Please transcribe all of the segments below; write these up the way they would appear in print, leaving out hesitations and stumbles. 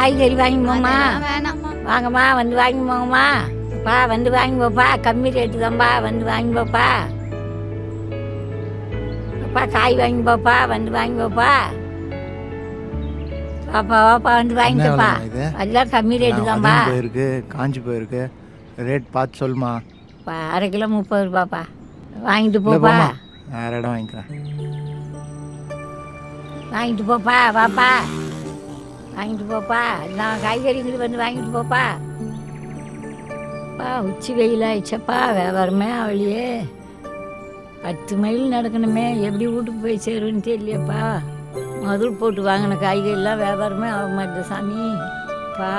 காய்கறி வாங்கி போம்மா. வேணாம்மா. வாங்கம்மா, வந்து வாங்கி போங்கம்மா. அப்பா வந்து வாங்கி போப்பா, கம்மி ரேட்டு தான்ப்பா, வந்து வாங்கி போப்பா. அப்பா காய் வாங்கி போப்பா, வந்து வாங்கி போப்பா. வாப்பா வாப்பா, வந்து வாங்கிக்கப்பா. அதெல்லாம் கம்மி ரேட்டு தான்ப்பா. போயிருக்கு, காஞ்சி போயிருக்கு. ரேட் பார்த்து சொல்லுமா. அரை கிலோ 30 ரூபாப்பா. வாங்கிட்டு போப்பா. வேற இடம் வாங்கிக்கிறேன். வாங்கிட்டு போப்பா, வாப்பா வாங்கிட்டு போப்பா. நான் காய்கறிங்களுக்கு வந்து வாங்கிட்டு போப்பா. உச்சி வெயில் ஆயிடுச்சப்பா, வியாபாரமே அவளியே 10 மைல் நடக்கணுமே, எப்படி வீட்டுக்கு போய் சேருன்னு தெரியலையப்பா. முதல் போட்டு வாங்கின காய்கறிலாம் வியாபாரமே ஆக மாட்டேது சாமி. பா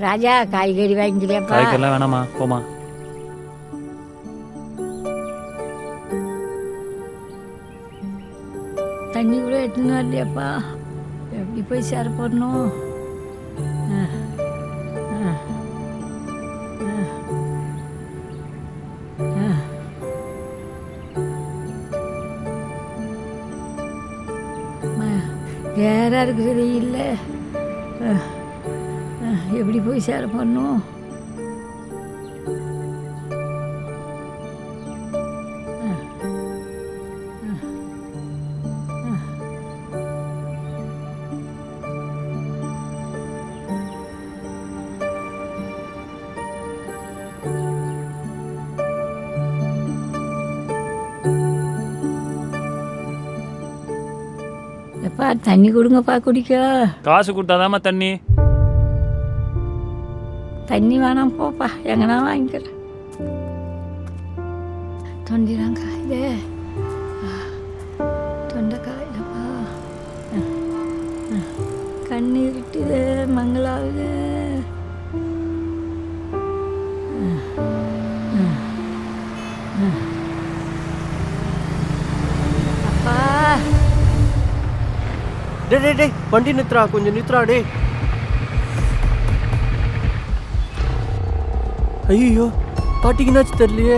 ராஜா காய்கறி வாங்கிக்கிறியாப்பா? காய்கறிலாம் வேணாமா, போமா. தண்ணி கூட எடுத்துன்னு வரலையாப்பா, எப்படி போய் சேர போடணும்? வேற இருக்கிறது இல்லை, எப்படி போய் சேர போடணும்? எப்பா தண்ணி கொடுங்கப்பா, குடிக்க. காசு கொடுத்தாதாம்மா தண்ணி. தண்ணி வேணாம் போப்பா, எங்கன்னா வாங்கிக்கிறேன். தொண்டிலாம் காயுது, தொண்டை காயுதுப்பா. கண்ணு இருட்டுது, மங்களாகுது. அப்பா டே வண்டி நித்ரா, கொஞ்சம் நித்ரா. டே ஐயோ, பாட்டிக்கு என்னாச்சு தெரியலையே.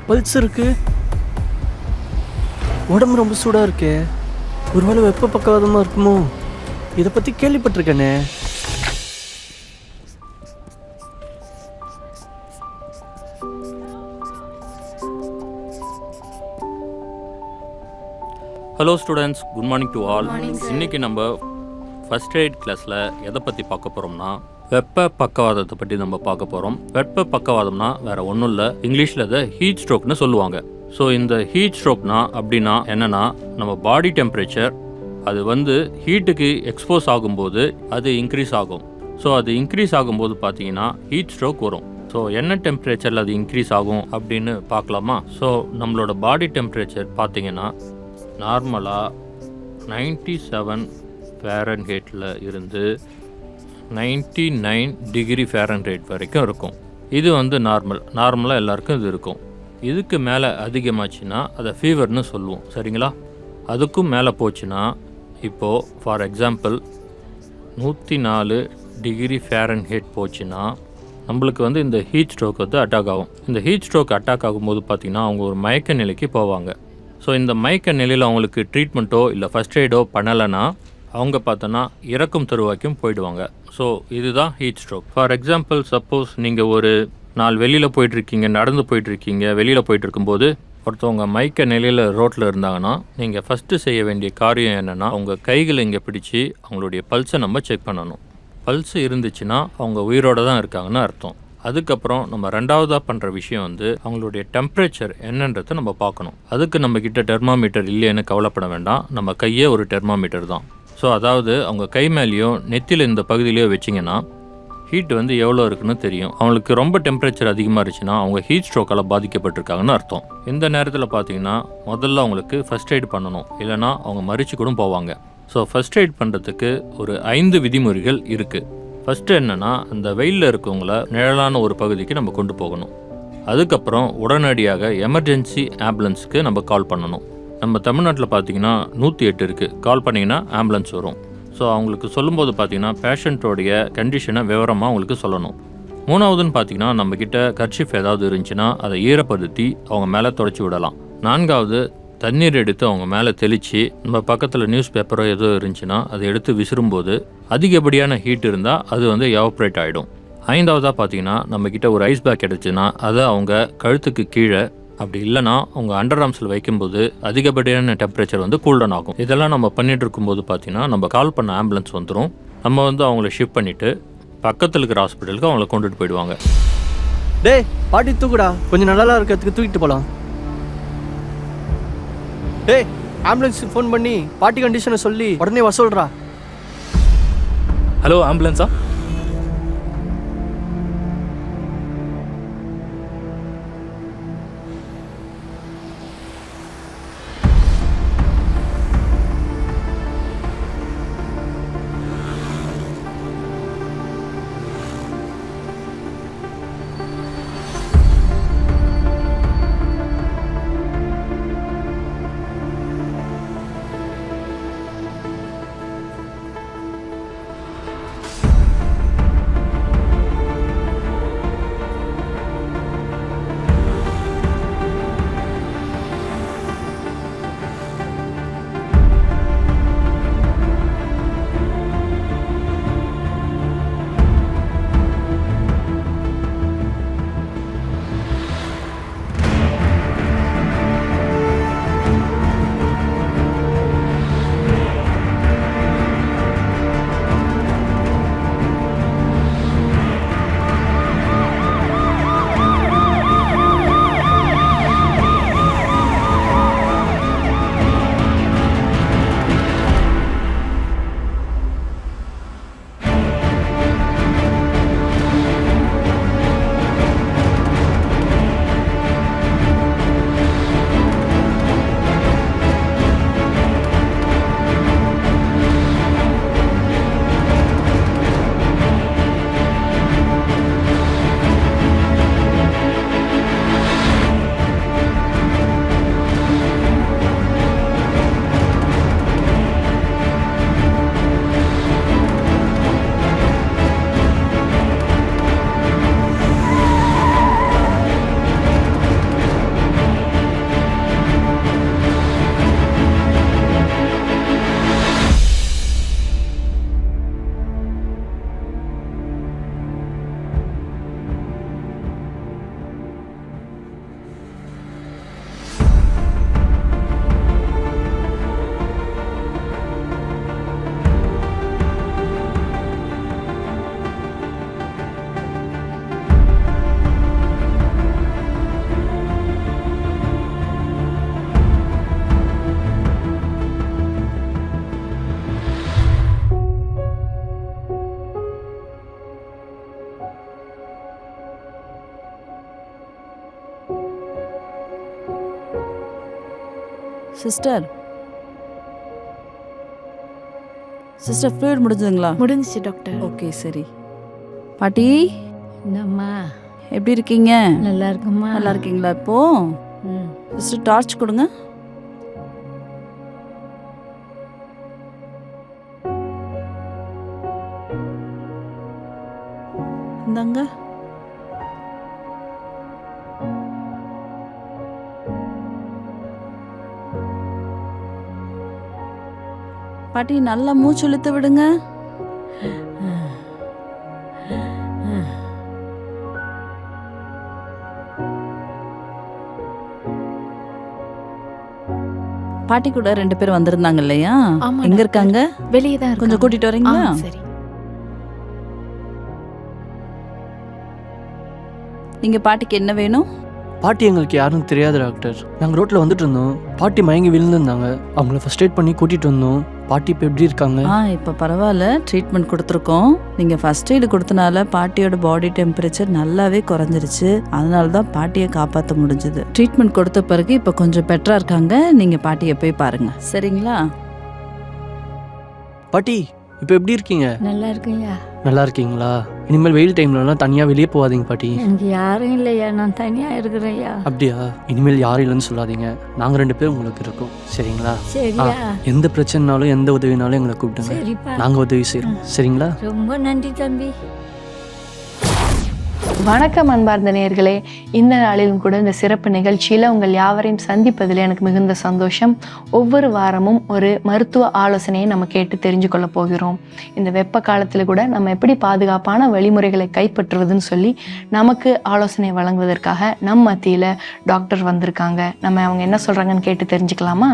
பல்ஸ் இருக்கு, உடம்பு ரொம்ப சூடா இருக்கே. ஒருவேளை வெப்ப பக்கவாதமா இருக்குமோ? இதை பத்தி கேள்விப்பட்டிருக்கேனே. Hello students, good morning to all. இன்னைக்கு நம்ம ஃபர்ஸ்ட் எய்ட் கிளாஸில் எதை பற்றி பார்க்க போகிறோம்னா, வெப்ப பக்கவாதத்தை பற்றி நம்ம பார்க்க போகிறோம். வெப்ப பக்கவாதம்னா வேற ஒன்றும் இல்லை, இங்கிலீஷில் அதை ஹீட் ஸ்ட்ரோக்னு சொல்லுவாங்க. ஸோ இந்த ஹீட் ஸ்ட்ரோக்னா அப்படின்னா என்னென்னா, நம்ம பாடி டெம்பரேச்சர் அது வந்து ஹீட்டுக்கு எக்ஸ்போஸ் ஆகும்போது அது இன்க்ரீஸ் ஆகும். ஸோ அது இன்க்ரீஸ் ஆகும்போது பார்த்தீங்கன்னா ஹீட் ஸ்ட்ரோக் வரும். ஸோ என்ன டெம்பரேச்சரில் அது இன்க்ரீஸ் ஆகும் அப்படின்னு பார்க்கலாமா? ஸோ நம்மளோட பாடி டெம்பரேச்சர் பார்த்தீங்கன்னா நார்மலாக 97 ஃபேரன்ஹீட்டில் இருந்து 99 டிகிரி ஃபேரன்ஹீட் வரைக்கும் இருக்கும். இது வந்து நார்மலாக எல்லாருக்கும் இது இருக்கும். இதுக்கு மேலே அதிகமாச்சுன்னா அதை ஃபீவர்னு சொல்லுவோம், சரிங்களா? அதுக்கும் மேலே போச்சுன்னா, இப்போது ஃபார் எக்ஸாம்பிள் 104 டிகிரி ஃபேரன்ஹீட் போச்சுன்னா நம்மளுக்கு வந்து இந்த ஹீட் ஸ்ட்ரோக் வந்து அட்டாக் ஆகும். இந்த ஹீட் ஸ்ட்ரோக் அட்டாக் ஆகும்போது பார்த்திங்கன்னா அவங்க ஒரு மயக்க நிலைக்கு போவாங்க. ஸோ இந்த மயக்க நிலையில் அவங்களுக்கு ட்ரீட்மெண்ட்டோ இல்லை ஃபஸ்ட் எய்டோ பண்ணலைன்னா அவங்க பார்த்தோன்னா இறக்கும் தருவாய்க்கும் போயிடுவாங்க. ஸோ இதுதான் heat stroke. For example, suppose நீங்கள் ஒரு நாள் வெளியில் போயிட்டுருக்கீங்க, நடந்து போயிட்டுருக்கீங்க, வெளியில் போயிட்டு இருக்கும்போது ஒருத்தவங்க மயக்க நிலையில் ரோட்டில் இருந்தாங்கன்னா நீங்கள் ஃபஸ்ட்டு செய்ய வேண்டிய காரியம் என்னென்னா, உங்கள் கைகளை இங்கே பிடிச்சி அவங்களுடைய பல்ஸை நம்ம செக் பண்ணணும். பல்ஸ் இருந்துச்சுன்னா அவங்க உயிரோடு தான் இருக்காங்கன்னு அர்த்தம். அதுக்கப்புறம் நம்ம ரெண்டாவதாக பண்ணுற விஷயம் வந்து அவங்களுடைய டெம்பரேச்சர் என்னன்றதை நம்ம பார்க்கணும். அதுக்கு நம்மக்கிட்ட தெர்மாமீட்டர் இல்லைன்னு கவலைப்பட வேண்டாம், நம்ம கையே ஒரு தெர்மாமீட்டர் தான். ஸோ அதாவது அவங்க கை மேலேயோ நெத்தியில் இந்த பகுதியிலையோ வச்சிங்கன்னா ஹீட் வந்து எவ்வளோ இருக்குன்னு தெரியும். அவங்களுக்கு ரொம்ப டெம்பரேச்சர் அதிகமாக இருந்துச்சுன்னா அவங்க ஹீட் ஸ்ட்ரோக்கால் பாதிக்கப்பட்டிருக்காங்கன்னு அர்த்தம். இந்த நேரத்தில் பார்த்தீங்கன்னா முதல்ல அவங்களுக்கு ஃபஸ்ட் எய்ட் பண்ணணும், இல்லைனா அவங்க மறிச்சு கூட போவாங்க. ஸோ ஃபஸ்ட் எய்ட் பண்ணுறதுக்கு ஒரு 5 விதிமுறைகள் இருக்குது. ஃபஸ்ட்டு என்னென்னா, அந்த வெயிலில் இருக்கவங்கள நிழலான ஒரு பகுதிக்கு நம்ம கொண்டு போகணும். அதுக்கப்புறம் உடனடியாக எமர்ஜென்சி ஆம்புலன்ஸுக்கு நம்ம கால் பண்ணணும். நம்ம தமிழ்நாட்டில் பார்த்தீங்கன்னா 108 இருக்குது, கால் பண்ணிங்கன்னா ஆம்புலன்ஸ் வரும். ஸோ அவங்களுக்கு சொல்லும்போது பார்த்தீங்கன்னா பேஷண்ட்டோடைய கண்டிஷனை விவரமாக அவங்களுக்கு சொல்லணும். 3வதுன்னு பார்த்தீங்கன்னா நம்மக்கிட்ட கர்ச்சிஃப் ஏதாவது இருந்துச்சுன்னா அதை ஈரப்படுத்தி அவங்க மேலே தொடச்சி விடலாம். 4வது தண்ணீர் எடுத்து அவங்க மேலே தெளித்து நம்ம பக்கத்தில் நியூஸ் பேப்பரோ ஏதோ இருந்துச்சுன்னா அதை எடுத்து விசிறும்போது அதிகப்படியான ஹீட் இருந்தால் அது வந்து எவாப்ரேட் ஆகிடும். 5வதாக பார்த்தீங்கன்னா நம்மக்கிட்ட ஒரு ஐஸ் பேக் கிடச்சுன்னா அதை அவங்க கழுத்துக்கு கீழே, அப்படி இல்லைனா அவங்க அண்டர் ஆர்ம்ஸில் வைக்கும்போது அதிகப்படியான டெம்பரேச்சர் வந்து கூல்டவுன் ஆகும். இதெல்லாம் நம்ம பண்ணிகிட்டு இருக்கும்போது பார்த்தீங்கன்னா நம்ம கால் பண்ண ஆம்புலன்ஸ் வந்துடும். நம்ம வந்து அவங்கள ஷிஃப்ட் பண்ணிவிட்டு பக்கத்தில் இருக்கிற ஹாஸ்பிட்டலுக்கு அவங்கள கொண்டுட்டு போயிடுவாங்க. டேய் பாட்டி தூக்குடா, கொஞ்சம் நல்லா இருக்கிறதுக்கு தூக்கிட்டு போகலாம். டேய் ஆம்புலன்ஸுக்கு ஃபோன் பண்ணி பாட்டி கண்டிஷனை சொல்லி உடனே வர சொல்கிறா. ஹலோ, ஆம்புலன்ஸா? சிஸ்டர் ஃப்ளூயிட் முடிஞ்சதுங்களா? முடிஞ்சிச்சு டாக்டர். ஓகே சரி. பாட்டி என்னம்மா, எப்படி இருக்கீங்க? நல்லா இருக்குமா? நல்லா இருக்கீங்களா? இப்போ ம். சிஸ்டர் டார்ச் கொடுங்க. இந்தாங்க. பாட்டி நல்லா மூச்சு இழுத்து விடுங்க. பாட்டி கூட 2 பேர் வந்திருந்தாங்க இல்லையா? ஆமா எங்க டாக்டர். இருக்காங்க? வெளியே தான் இருக்காங்க. கொஞ்சம் கூட்டிட்டு வரீங்களா? சரி. நீங்க பாட்டிக்கு என்ன வேணும்? பாட்டி எங்களுக்கு யாரும் தெரியாது டாக்டர். நாங்கள் ரோட்டில் வந்துட்டு இருந்தோம். பாட்டி மயங்கி விழுந்துருந்தாங்க. அவங்கள ஃபர்ஸ்ட் எய்ட் பண்ணி கூட்டிகிட்டு வந்தோம். பாட்டி இப்போ எப்படி இருக்காங்க? இப்போ பரவாயில்ல, ட்ரீட்மெண்ட் கொடுத்துருக்கோம். நீங்கள் ஃபர்ஸ்ட் எய்டு கொடுத்தனால பாட்டியோட பாடி டெம்பரேச்சர் நல்லாவே குறைஞ்சிருச்சு. அதனால தான் பாட்டியை காப்பாற்ற முடிஞ்சுது. ட்ரீட்மெண்ட் கொடுத்த பிறகு இப்போ கொஞ்சம் பெட்டராக இருக்காங்க. நீங்கள் பாட்டியை போய் பாருங்க, சரிங்களா? பாட்டி இப்போ எப்படி இருக்கீங்க? நல்லா இருக்குயா. நல்லா இருக்கீங்களா? இனிமேல் வெயில் டைம்லலாம் தனியாக வெளியே போகாதீங்க பாட்டி. எனக்கு யாரும் இல்லையா, நான் தனியாக இருக்கிறேன்யா. அப்படியா? இனிமேல் யாரும் இல்லைன்னு சொல்லாதீங்க. நாங்கள் 2 பேரும் உங்களுக்கு இருக்கோம், சரிங்களா? சரியா? எந்த பிரச்சனைனாலும் எந்த உதவினாலும் எங்களை கூப்பிடுங்க, சரிப்பா. நாங்கள் உதவி செய்கிறோம், சரிங்களா? ரொம்ப நன்றி தம்பி. வணக்கம் அன்பார்ந்த நேயர்களே, இந்த நாளிலும் கூட இந்த சிறப்பு நிகழ்ச்சியில் உங்கள் யாவரையும் சந்திப்பதில் எனக்கு மிகுந்த சந்தோஷம். ஒவ்வொரு வாரமும் ஒரு மருத்துவ ஆலோசனையை நம்ம கேட்டு தெரிஞ்சு கொள்ள போகிறோம். இந்த வெப்ப காலத்தில் கூட நம்ம எப்படி பாதுகாப்பான வழிமுறைகளை கைப்பற்றுவதுன்னு சொல்லி நமக்கு ஆலோசனை வழங்குவதற்காக நம் மத்தியில் டாக்டர் வந்திருக்காங்க. நம்ம அவங்க என்ன சொல்கிறாங்கன்னு கேட்டு தெரிஞ்சுக்கலாமா?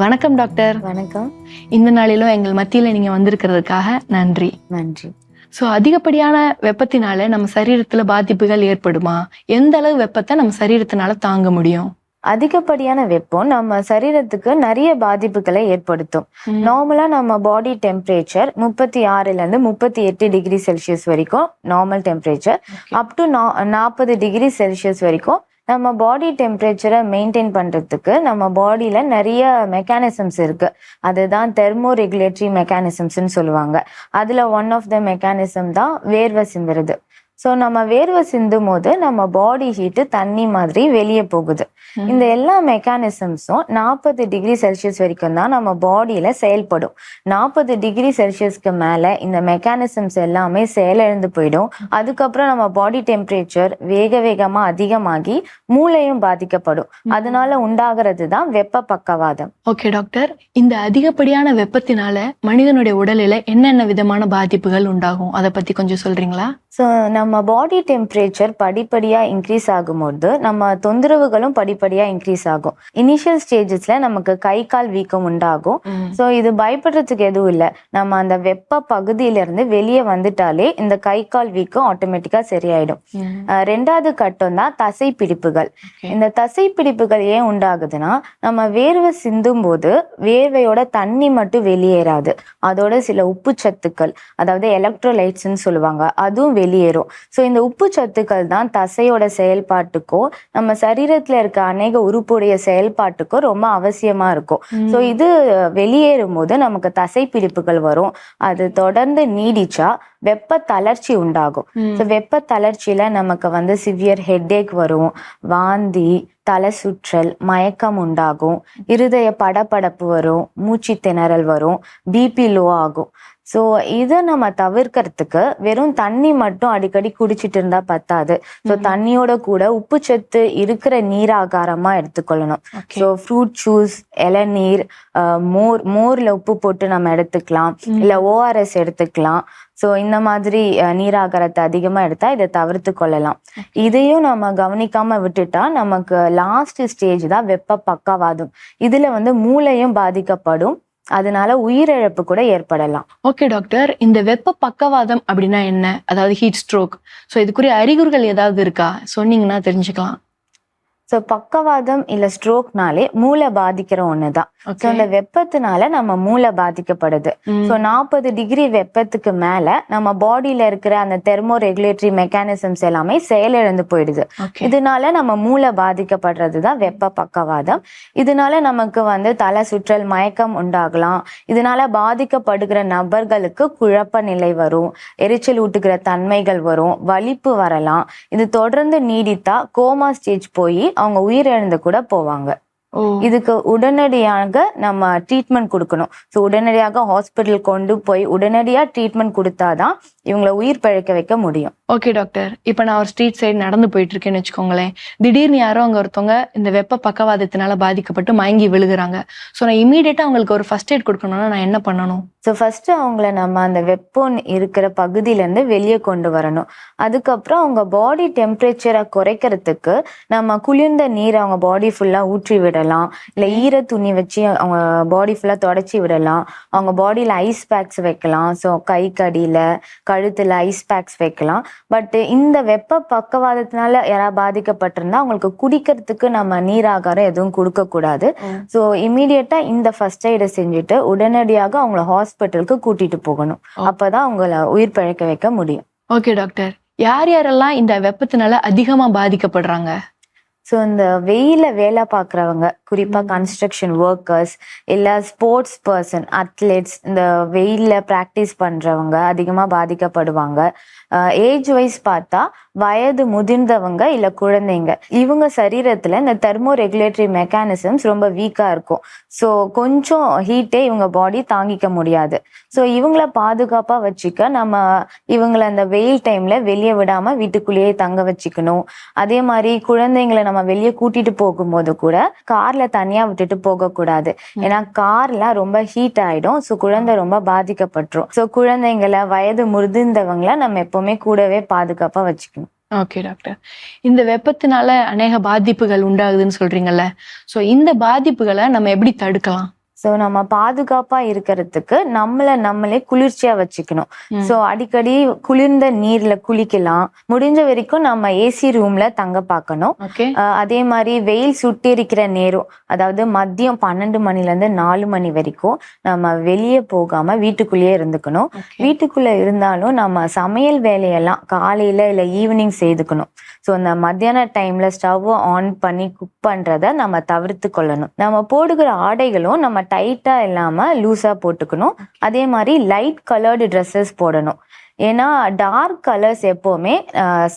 வணக்கம் டாக்டர். வணக்கம். இந்த நாளிலும் எங்கள் மத்தியில் நீங்கள் வந்திருக்கிறதுக்காக நன்றி. நன்றி. ஸோ அதிகப்படியான வெப்பத்தினால நம்ம சரீரத்தில் பாதிப்புகள் ஏற்படுமா? எந்த அளவு வெப்பத்தை நம்ம சரீரத்தினால தாங்க முடியும்? அதிகப்படியான வெப்பம் நம்ம சரீரத்துக்கு நிறைய பாதிப்புகளை ஏற்படுத்தும். நார்மலா நம்ம body temperature 36 to 38 degree Celsius வரைக்கும் normal temperature. Up to 40 degree Celsius வரைக்கும் நம்ம பாடி டெம்பரேச்சரை மெயின்டைன் பண்றதுக்கு நம்ம பாடியில நிறைய மெக்கானிசம்ஸ் இருக்கு. அதுதான் தெர்மோ ரெகுலேட்டரி மெக்கானிசம்ஸ்ன்னு சொல்லுவாங்க. அதுல ஒன் ஆஃப் த மெக்கானிசம் தான் வேர்வை சிந்துறது. ஸோ நம்ம வேர்வை சிந்தும் போது நம்ம பாடி ஹீட்டு தண்ணி மாதிரி வெளியே போகுது. இந்த எல்லா மெக்கானிசம்ஸும் 40 டிகிரி செல்சியஸ் வரைக்கும் தான் நம்ம பாடியில செயல்படும். 40 டிகிரி செல்சியஸ்க்கு மேல இந்த மெக்கானிசம்ஸ் எல்லாமே செயலிழந்து போயிடும். அதுக்கப்புறம் நம்ம பாடி டெம்பரேச்சர் வேகமா அதிகமாகி மூளையும் பாதிக்கப்படும். அதனால உண்டாகிறது தான் வெப்ப பக்கவாதம். ஓகே டாக்டர், இந்த அதிகப்படியான வெப்பத்தினால மனிதனுடைய உடலில் என்னென்ன விதமான பாதிப்புகள் உண்டாகும், அதை பத்தி கொஞ்சம் சொல்றீங்களா? ஸோ நம்ம பாடி டெம்பரேச்சர் படிப்படியாக இன்க்ரீஸ் ஆகும்போது நம்ம தொந்தரவுகளும் படிப்படியாக இன்க்ரீஸ் ஆகும். இனிஷியல் ஸ்டேஜஸ்ல நமக்கு கை கால் வீக்கம் உண்டாகும். ஸோ இது பயப்படுறதுக்கு எதுவும் இல்லை. நம்ம அந்த வெப்ப பகுதியிலிருந்து வெளியே வந்துட்டாலே இந்த கை கால் வீக்கம் ஆட்டோமேட்டிக்காக சரியாயிடும். 2வது கட்டம் தான் தசை பிடிப்புகள். இந்த தசை பிடிப்புகள் ஏன் உண்டாகுதுன்னா, நம்ம வேர்வை சிந்தும் போது வேர்வையோட தண்ணி மட்டும் வெளியேறாது, அதோட சில உப்பு சத்துக்கள், அதாவது எலக்ட்ரோலைட்ஸ்ன்னு சொல்லுவாங்க, அதுவும் வெளியேறும். ஸோ இந்த உப்பு சத்துக்கள் தான் தசையோட செயல்பாட்டுக்கோ நம்ம சரீரத்துல இருக்க அநேக உறுப்புடைய செயல்பாட்டுக்கோ ரொம்ப அவசியமா இருக்கும். ஸோ இது வெளியேறும் போது நமக்கு தசை பிடிப்புகள் வரும். அது தொடர்ந்து நீடிச்சா வெப்ப தளர்ச்சி உண்டாகும். ஸோ வெப்ப தளர்ச்சியில நமக்கு சிவியர் ஹெட்டேக் வரும், வாந்தி, தலை சுற்றல், மயக்கம் உண்டாகும், இருதய படபடப்பு வரும், மூச்சு திணறல் வரும், பிபி லோ ஆகும். ஸோ இதை நம்ம தவிர்க்கிறதுக்கு வெறும் தண்ணி மட்டும் அடிக்கடி குடிச்சிட்டு இருந்தா பத்தாது. ஸோ தண்ணியோட கூட உப்புச்சத்து இருக்கிற நீராகாரமா எடுத்துக்கொள்ளணும். ஸோ ஃப்ரூட் ஜூஸ், இளநீர், மோர்ல உப்பு போட்டு நம்ம எடுத்துக்கலாம், இல்லை ORS எடுத்துக்கலாம். ஸோ இந்த மாதிரி நீராகாரத்தை அதிகமாக எடுத்தா இதை தவிர்த்து கொள்ளலாம். இதையும் நம்ம கவனிக்காம விட்டுட்டா நமக்கு லாஸ்ட் ஸ்டேஜ் தான் வெப்ப பக்கவாதம். இதுல மூளையும் பாதிக்கப்படும், அதனால உயிரிழப்பு கூட ஏற்படலாம். ஓகே டாக்டர், இந்த வெப்ப பக்கவாதம் அப்படின்னா என்ன? அதாவது ஹீட் ஸ்ட்ரோக். ஸோ இதுக்குரிய அறிகுறிகள் ஏதாவது இருக்கா, சொன்னீங்கன்னா தெரிஞ்சுக்கலாம். ஸோ பக்கவாதம் இல்லை ஸ்ட்ரோக்னாலே மூளை பாதிக்கிற ஒண்ணுதான். ஸோ அந்த வெப்பத்தினால நம்ம மூளை பாதிக்கப்படுது. ஸோ 40 டிகிரி வெப்பத்துக்கு மேல நம்ம பாடியில இருக்கிற அந்த தெர்மோ ரெகுலேட்டரி மெக்கானிசம்ஸ் எல்லாமே செயலிழந்து போயிடுது. இதனால நம்ம மூளை பாதிக்கப்படுறது தான் வெப்ப பக்கவாதம். இதனால நமக்கு தலை சுற்றல், மயக்கம் உண்டாகலாம். இதனால பாதிக்கப்படுகிற நபர்களுக்கு குழப்ப நிலை வரும், எரிச்சல் ஊட்டுகிற தன்மைகள் வரும், வலிப்பு வரலாம். இது தொடர்ந்து நீடித்தா கோமா ஸ்டேஜ் போய் அவங்க உயிரிழந்து கூட போவாங்க. இதுக்கு உடனடியாக நம்ம ட்ரீட்மெண்ட் கொடுக்கணும். ஸோ உடனடியாக ஹாஸ்பிட்டல் கொண்டு போய் உடனடியாக ட்ரீட்மெண்ட் கொடுத்தாதான் இவங்களை உயிர் பிழைக்க வைக்க முடியும். ஓகே டாக்டர், இப்போ நான் ஒரு ஸ்ட்ரீட் சைடு நடந்து போயிட்டு இருக்கேன்னு வச்சுக்கோங்களேன். திடீர்னு யாரோ அங்கே ஒருத்தவங்க இந்த வெப்ப பக்கவாதத்தினால பாதிக்கப்பட்டு மயங்கி விழுகிறாங்க. ஸோ நான் இமீடியட்டாக அவங்களுக்கு ஒரு ஃபர்ஸ்ட் எய்ட் கொடுக்கணும்னா நான் என்ன பண்ணணும்? ஸோ ஃபர்ஸ்ட் அவங்கள நம்ம அந்த வெப்பம் இருக்கிற பகுதியிலேருந்து வெளியே கொண்டு வரணும். அதுக்கப்புறம் அவங்க பாடி டெம்பரேச்சரை குறைக்கிறதுக்கு நம்ம குளிர்ந்த நீர் அவங்க பாடி ஃபுல்லாக ஊற்றி விடலாம், இல்லை ஈர துணி வச்சு அவங்க பாடி ஃபுல்லாக தொடச்சி விடலாம். அவங்க பாடியில் ஐஸ் பேக்ஸ் வைக்கலாம். ஸோ கை கடியில், கழுத்தில் ஐஸ் பேக்ஸ் வைக்கலாம். பட் இந்த வெப்ப பக்கவாதத்தினால யாராவது பாதிக்கப்பட்டிருந்தா அவங்களுக்கு குடிக்கிறதுக்கு நம்ம நீராகாரம் எதுவும் கொடுக்கக்கூடாது. ஸோ இமீடியட்டா இந்த ஃபர்ஸ்ட் எய்டை செஞ்சுட்டு உடனடியாக அவங்கள ஹாஸ்பிட்டலுக்கு கூட்டிட்டு போகணும். அப்பதான் அவங்கள உயிர் பிழைக்க வைக்க முடியும். ஓகே டாக்டர், யாரெல்லாம் இந்த வெப்பத்தினால அதிகமா பாதிக்கப்படுறாங்க? ஸோ இந்த வெயில வேலை பார்க்குறவங்க, குறிப்பாக கன்ஸ்ட்ரக்ஷன் ஒர்க்கர்ஸ் இல்லை ஸ்போர்ட்ஸ் பர்சன், அத்லெட்ஸ், இந்த வெயிலில் ப்ராக்டிஸ் பண்ணுறவங்க அதிகமாக பாதிக்கப்படுவாங்க. ஏஜ் வைஸ் பார்த்தா வயது முதிர்ந்தவங்க இல்லை குழந்தைங்க, இவங்க சரீரத்தில் இந்த தெர்மோ ரெகுலேட்டரி மெக்கானிசம்ஸ் ரொம்ப வீக்காக இருக்கும். ஸோ கொஞ்சம் ஹீட்டே இவங்க பாடி தாங்கிக்க முடியாது. ஸோ இவங்கள பாதுகாப்பாக வச்சுக்க நம்ம இவங்களை அந்த வெயில் டைமில் வெளியே விடாமல் வீட்டுக்குள்ளேயே தங்க வச்சுக்கணும். அதே மாதிரி குழந்தைங்களை நம்ம வெளியே கூட்டிட்டு போகும்போது கூட காரில் தனியாக விட்டுட்டு போகக்கூடாது. ஏன்னா கார்லாம் ரொம்ப ஹீட் ஆகிடும். ஸோ குழந்தை ரொம்ப பாதிக்கப்பட்டுரும். ஸோ குழந்தைங்களை, வயது முதிர்ந்தவங்களை நம்ம எப்போவுமே கூடவே பாதுகாப்பாக வச்சுக்கணும். ஓகே டாக்டர், இந்த வெப்பத்தினால அநேக பாதிப்புகள் உண்டாகுதுன்னு சொல்றீங்கல்ல, ஸோ இந்த பாதிப்புகளை நம்ம எப்படி தடுக்கலாம்? ஸோ நம்ம பாதுகாப்பாக இருக்கிறதுக்கு நம்மளே குளிர்ச்சியாக வச்சுக்கணும். ஸோ அடிக்கடி குளிர்ந்த நீரில் குளிக்கலாம். முடிஞ்ச வரைக்கும் நம்ம ஏசி ரூம்ல தங்க பார்க்கணும். அதே மாதிரி வெயில் சுட்டெரிக்கிற நேரம், அதாவது மதியம் 12 மணிலேருந்து 4 மணி வரைக்கும் நம்ம வெளியே போகாம வீட்டுக்குள்ளேயே இருந்துக்கணும். வீட்டுக்குள்ள இருந்தாலும் நம்ம சமையல் வேலையெல்லாம் காலையில இல்லை ஈவினிங் செய்துக்கணும். ஸோ இந்த மத்தியான டைம்ல ஸ்டவ் ஆன் பண்ணி குக் பண்றத நம்ம தவிர்த்து கொள்ளணும். நம்ம போடுகிற ஆடைகளும் நம்ம டைட்டா இல்லாம லூஸா போட்டுக்கணும். அதே மாதிரி லைட் கலர்டு ட்ரெஸ்ஸஸ் போடணும். ஏன்னா டார்க் கலர்ஸ் எப்போவுமே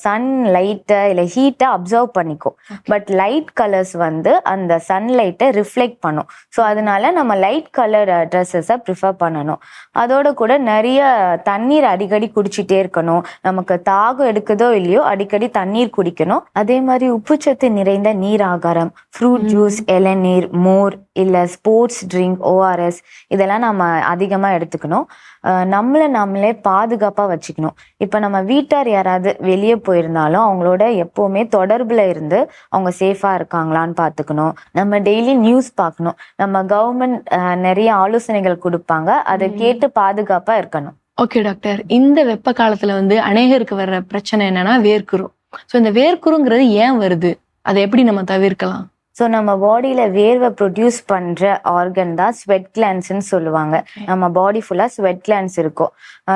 சன் லைட்டை இல்லை ஹீட்டை அப்சர்வ் பண்ணிக்கும். பட் லைட் கலர்ஸ் வந்து அந்த சன்லைட்டை ரிஃப்ளெக்ட் பண்ணும். ஸோ அதனால நம்ம லைட் கலர் ட்ரெஸ்ஸஸை ப்ரிஃபர் பண்ணணும். அதோட கூட நிறைய தண்ணீர் அடிக்கடி குடிச்சிட்டே இருக்கணும். நமக்கு தாகம் எடுக்குதோ இல்லையோ அடிக்கடி தண்ணீர் குடிக்கணும். அதே மாதிரி உப்புச்சத்து நிறைந்த நீர் ஆகாரம், ஃப்ரூட் ஜூஸ், இளநீர், மோர் இல்லை ஸ்போர்ட்ஸ் ட்ரிங்க், ORS இதெல்லாம் நம்ம அதிகமாக எடுத்துக்கணும். நம்மளே பாதுகாப்பாக வச்சுக்கணும். இப்போ நம்ம வீட்டார் யாராவது வெளியே போயிருந்தாலும் அவங்களோட எப்போவுமே தொடர்பில் இருந்து அவங்க சேஃபாக இருக்காங்களான்னு பார்த்துக்கணும். நம்ம டெய்லி நியூஸ் பார்க்கணும். நம்ம கவர்மெண்ட் நிறைய ஆலோசனைகள் கொடுப்பாங்க, அதை கேட்டு பாதுகாப்பாக இருக்கணும். ஓகே டாக்டர், இந்த வெப்ப காலத்தில் வந்து அநேகருக்கு வர்ற பிரச்சனை என்னன்னா வேர்க்குரு. ஸோ இந்த வேர்க்குருங்கிறது ஏன் வருது, அதை எப்படி நம்ம தவிர்க்கலாம்? ஸோ நம்ம பாடியில் வேர்வை ப்ரொடியூஸ் பண்ணுற ஆர்கன் தான் ஸ்வெட் கிளான்ஸ்ன்னு சொல்லுவாங்க. நம்ம பாடி ஃபுல்லாக ஸ்வெட் கிளான்ஸ் இருக்கும்.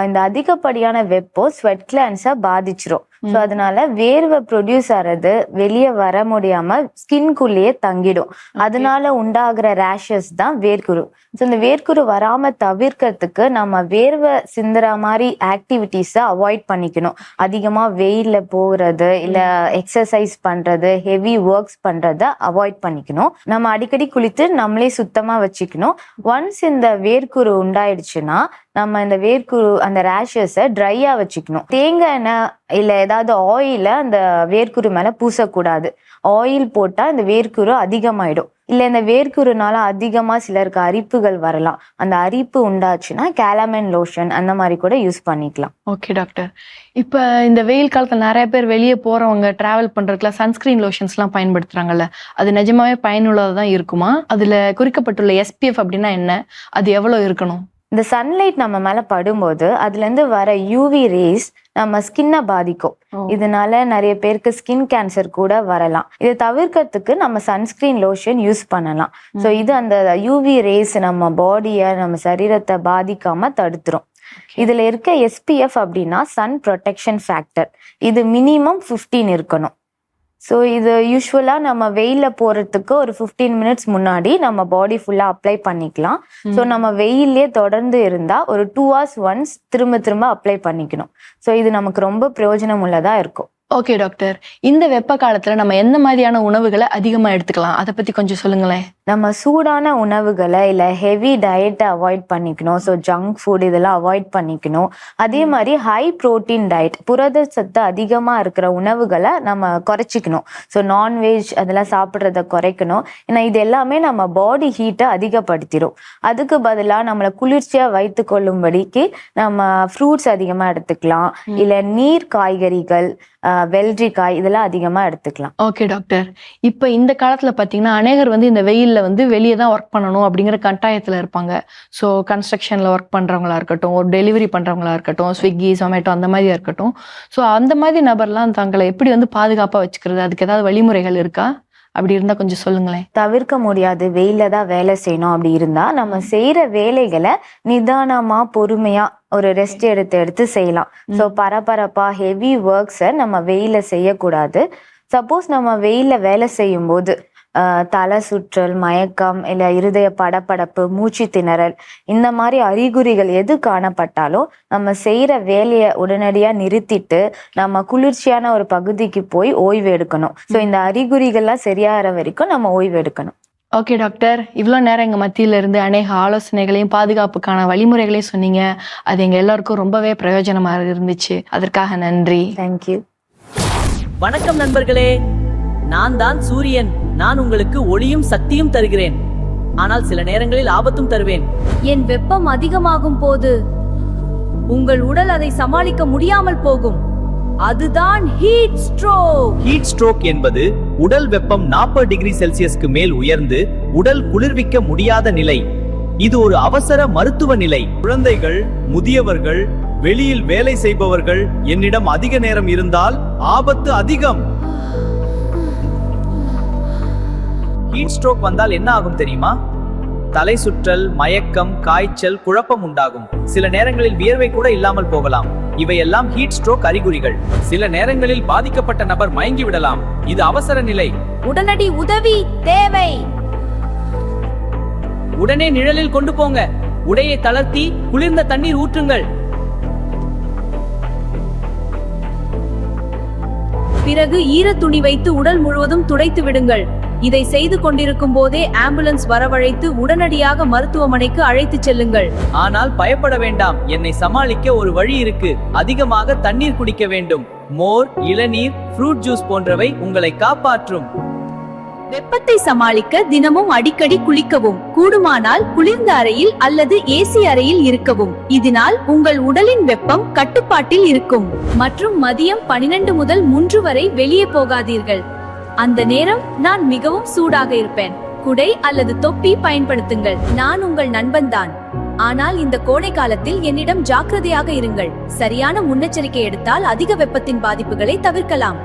இந்த அதிகப்படியான வெப்பம் ஸ்வெட் கிளான்ஸை பாதிச்சிரும். ஸோ அதனால வேர்வை ப்ரொடியூஸ் ஆகிறது வெளியே வர முடியாம ஸ்கின்குள்ளேயே தங்கிடும். அதனால உண்டாகிற ரேஷஸ் தான் வேர்க்குரு. ஸோ இந்த வேர்க்குரு வராம தவிர்க்கிறதுக்கு நம்ம வேர்வை சிந்துற மாதிரி ஆக்டிவிட்டிஸை அவாய்ட் பண்ணிக்கணும். அதிகமா வெயில்ல போகிறது இல்லை எக்ஸசைஸ் பண்றது, ஹெவி ஒர்க்ஸ் பண்றத அவாய்ட் பண்ணிக்கணும். நம்ம அடிக்கடி குளித்து நம்மளே சுத்தமா வச்சுக்கணும். ஒன்ஸ் இந்த வேர்க்குரு உண்டாயிடுச்சுன்னா நம்ம இந்த வேர்க்குரு அந்த ரேஷஸை ட்ரையா வச்சுக்கணும். தேங்காய் எண்ணெய் இல்லை ஏதாவது ஆயில அந்த வேர்க்குரு மேல பூசக்கூடாது. ஆயில் போட்டா இந்த வேர்க்குரு அதிகமாயிடும். இல்லை இந்த வேர்க்குருனால அதிகமா சிலருக்கு அரிப்புகள் வரலாம். அந்த அரிப்பு உண்டாச்சுன்னா கேலமைன் லோஷன் அந்த மாதிரி கூட யூஸ் பண்ணிக்கலாம். ஓகே டாக்டர், இப்போ இந்த வெயில் காலத்தில் நிறைய பேர் வெளியே போறவங்க டிராவல் பண்றதுக்குலாம் சன்ஸ்கிரீன் லோஷன்ஸ்லாம் பயன்படுத்துறாங்கல்ல, அது நிஜமாவே பயனுள்ளதாக தான் இருக்குமா? அதுல குறிக்கப்பட்டுள்ள SPF அப்படின்னா என்ன, அது எவ்வளோ இருக்கணும்? இந்த சன்லைட் நம்ம மேல படும்போது அதுல இருந்து வர UV ரேஸ் நம்ம ஸ்கின்னை பாதிக்கும். இதனால நிறைய பேருக்கு ஸ்கின் கேன்சர் கூட வரலாம். இதை தவிர்க்கிறதுக்கு நம்ம சன்ஸ்கிரீன் லோஷன் யூஸ் பண்ணலாம். ஸோ இது அந்த UV ரேஸ் நம்ம பாடியை, நம்ம சரீரத்தை பாதிக்காம தடுத்துரும். இதுல இருக்க SPF அப்படின்னா சன் ப்ரொடெக்ஷன் ஃபேக்டர், இது மினிமம் 15 இருக்கணும். ஸோ இது யூஸ்வலாக நம்ம வெயிலில் போகிறதுக்கு ஒரு 15 மினிட்ஸ் முன்னாடி நம்ம பாடி ஃபுல்லாக அப்ளை பண்ணிக்கலாம். ஸோ நம்ம வெயிலே தொடர்ந்து இருந்தால் ஒரு 2 hours ஒன்ஸ் திரும்ப அப்ளை பண்ணிக்கணும். ஸோ இது நமக்கு ரொம்ப பிரயோஜனம் உள்ளதாக இருக்கும். ஓகே டாக்டர், இந்த வெப்ப காலத்துல நம்ம எந்த மாதிரியான உணவுகளை அதிகமா எடுத்துக்கலாம், அதை பத்தி கொஞ்சம் சொல்லுங்களேன். நம்ம சூடான உணவுகளை இல்லை ஹெவி டயட்டை அவாய்ட் பண்ணிக்கணும். ஸோ ஜங்க் ஃபுட் இதெல்லாம் அவாய்ட் பண்ணிக்கணும். அதே மாதிரி ஹை ப்ரோட்டீன் டயட், புரத சத்து அதிகமாக இருக்கிற உணவுகளை நம்ம குறைச்சிக்கணும். ஸோ நான்வெஜ் அதெல்லாம் சாப்பிட்றத குறைக்கணும். ஏன்னா இது எல்லாமே நம்ம பாடி ஹீட்டை அதிகப்படுத்திடும். அதுக்கு பதிலாக நம்மளை குளிர்ச்சியாக வைத்து கொள்ளும்படிக்கு நம்ம ஃப்ரூட்ஸ் அதிகமாக எடுத்துக்கலாம். இல்லை நீர் காய்கறிகள், வெள்ளரிக்காய் இதெல்லாம் அதிகமாக எடுத்துக்கலாம். ஓகே டாக்டர், இப்போ இந்த காலத்தில் பார்த்தீங்கன்னா அநேகர் வந்து இந்த வெயிலில் வந்து வெளியே தான் ஒர்க் பண்ணணும் அப்படிங்கிற கட்டாயத்தில் இருப்பாங்க. ஸோ கன்ஸ்ட்ரக்ஷனில் ஒர்க் பண்ணுறவங்களா இருக்கட்டும், ஒரு டெலிவரி பண்ணுறவங்களா இருக்கட்டும், ஸ்விக்கி, ஜொமேட்டோ அந்த மாதிரியா இருக்கட்டும். ஸோ அந்த மாதிரி நபர்லாம் தங்களை எப்படி வந்து பாதுகாப்பாக வச்சுக்கிறது, அதுக்கு ஏதாவது வழிமுறைகள் இருக்கா? அப்படி இருந்தா கொஞ்சம் சொல்லுங்களேன். தவிர்க்க முடியாது, வெயில தான் வேலை செய்யணும் அப்படி இருந்தா நம்ம செய்யற வேலைகளை நிதானமா பொறுமையா ஒரு ரெஸ்ட் எடுத்து செய்யலாம். ஸோ பரபரப்பா ஹெவி ஒர்க்ஸை நம்ம வெயில செய்யக்கூடாது. சப்போஸ் நம்ம வெயில வேலை செய்யும் போது தலை சுற்றல், மயக்கம், இல்லை இருதய படபடப்பு, மூச்சு திணறல், இந்த மாதிரி அறிகுறிகள் எது காணப்பட்டாலும் நம்ம செய்கிற வேலையை உடனடியாக நிறுத்திட்டு நம்ம குளிர்ச்சியான ஒரு பகுதிக்கு போய் ஓய்வு எடுக்கணும். ஸோ இந்த அறிகுறிகள்லாம் சரியாகிற வரைக்கும் நம்ம ஓய்வு எடுக்கணும். ஓகே டாக்டர், இவ்வளோ நேரம் எங்கள் மத்தியில இருந்து அநேக ஆலோசனைகளையும் பாதுகாப்புக்கான வழிமுறைகளையும் சொன்னீங்க. அது எங்கள் எல்லாருக்கும் ரொம்பவே பிரயோஜனமாக இருந்துச்சு. அதற்காக நன்றி. தேங்க்யூ. வணக்கம் நண்பர்களே, நான் தான் சூரியன். நான் உங்களுக்கு ஒளியும் சக்தியும் தருகிறேன், ஆனால் சில நேரங்களில் ஆபத்தும் தருவேன். என் வெப்பம் அதிகமாகும் போது உங்கள் உடல் அதை சமாளிக்க முடியாமல் போகும். அதுதான் ஹீட் ஸ்ட்ரோக். ஹீட் ஸ்ட்ரோக் என்பது உடல் வெப்பம் 40 டிகிரி செல்சியஸ்க்கு மேல் உயர்ந்து உடல் குளிர்விக்க முடியாத நிலை. இது ஒரு அவசர மருத்துவ நிலை. குழந்தைகள், முதியவர்கள், வெளியில் வேலை செய்பவர்கள் என்னிடம் அதிக நேரம் இருந்தால் ஆபத்து அதிகம். ஹீட் ஸ்ட்ரோக் வந்தால் என்ன ஆகும் தெரியுமா? தலை சுற்றல், மயக்கம், காய்ச்சல், குழப்பம் உண்டாகும். சில நேரங்களில் வியர்வை கூட இல்லாமல் போகலாம். இவையெல்லாம் ஹீட் ஸ்ட்ரோக் அறிகுறிகள். சில நேரங்களில் பாதிக்கப்பட்ட நபர் மயங்கி விடலாம். இது அவசர நிலை. உடனடி உதவி தேவை. உடனே நிழலில் கொண்டு போங்க. உடையை தளர்த்தி குளிர்ந்த தண்ணீர் ஊற்றுங்கள். பிறகு ஈர துணி வைத்து உடல் முழுவதும் துடைத்து விடுங்கள். இதை செய்து கொண்டிருக்கும் போதே ஆம்புலன்ஸ் வரவழைத்து உடனடியாக மருத்துவமனைக்கு அழைத்து செல்லுங்கள். ஆனால் பயப்பட வேண்டாம், என்னை சமாளிக்க ஒரு வழி இருக்கு. அதிகமாக தண்ணீர் குடிக்க வேண்டும். மோர், இளநீர், ஃப்ரூட் ஜூஸ் போன்றவை உங்களை காப்பாற்றும். வெப்பத்தை சமாளிக்க தினமும் அடிக்கடி குளிக்கவும். கூடுமானால் குளிர்ந்த அறையில் அல்லது ஏசி அறையில் இருக்கவும். இதனால் உங்கள் உடலின் வெப்பம் கட்டுப்பாட்டில் இருக்கும். மற்றும் மதியம் 12 முதல் 3 வரை வெளியே போகாதீர்கள். அந்த நேரம் நான் மிகவும் சூடாக இருப்பேன். குடை அல்லது தொப்பி பயன்படுத்துங்கள். நான் உங்கள் நண்பன் தான். ஆனால் இந்த கோடை காலத்தில் என்னிடம் ஜாக்கிரதையாக இருங்கள். சரியான முன்னெச்சரிக்கை எடுத்தால் அதிக வெப்பத்தின் பாதிப்புகளை தவிர்க்கலாம்.